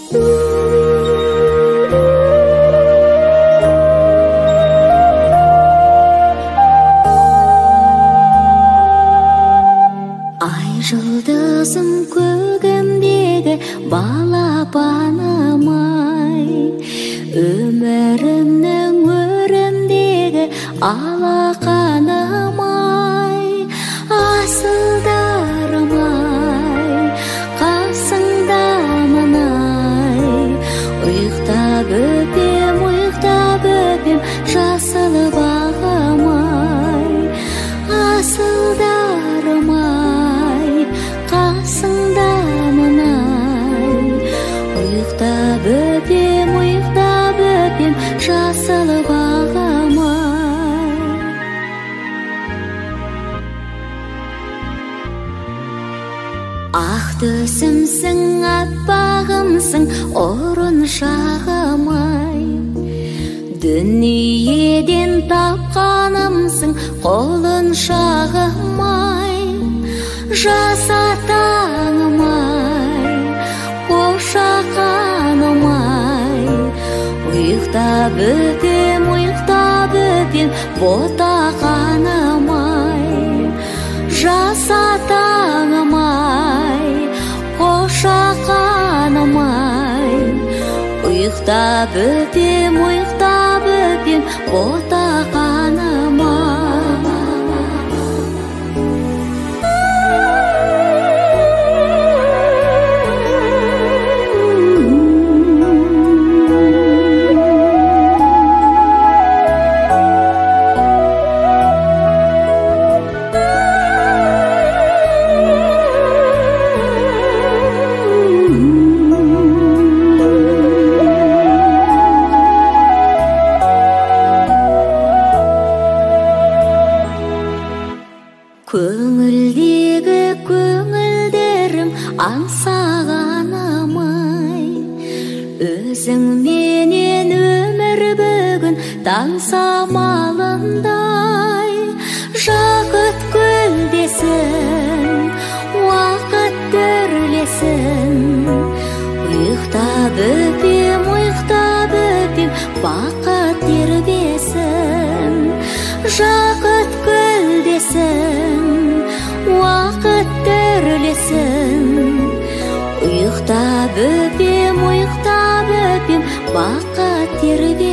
Ай жылдызым көгімдегі балапаным-ай, өмірімнің өрімдегі алақаным-ай, асылдарым-ай, қасыңдамын-ай, ұйықтап өпем, жасыл бағым-ай, асылдарым-ай, қасыңдамын-ай, ұйықтап өпем, жасыл бағым-ай. Ақ төсімсің, аппағымсың, ұрыншағым-ай, дүниеден тапқанымсың, қолыншағым-ай, жас атаңым-ай, қошақаным-ай, ұйықтап өпем, ботақаным-ай, жас атаңым-ай, қошақаным-ай, ұйықтап өпем, ботақаным-ай. Көңілдегі көңілдерім аңсағаным-ай, өзің менен өмір бүгін таң самалындай, жақыт көлдесін, уақыт төрлесін, ұйықтап өпем, бақыт тербесін, жақыт көлдесін, уақыт төрлесін, ұйықтап өпем, бақыт тербесін.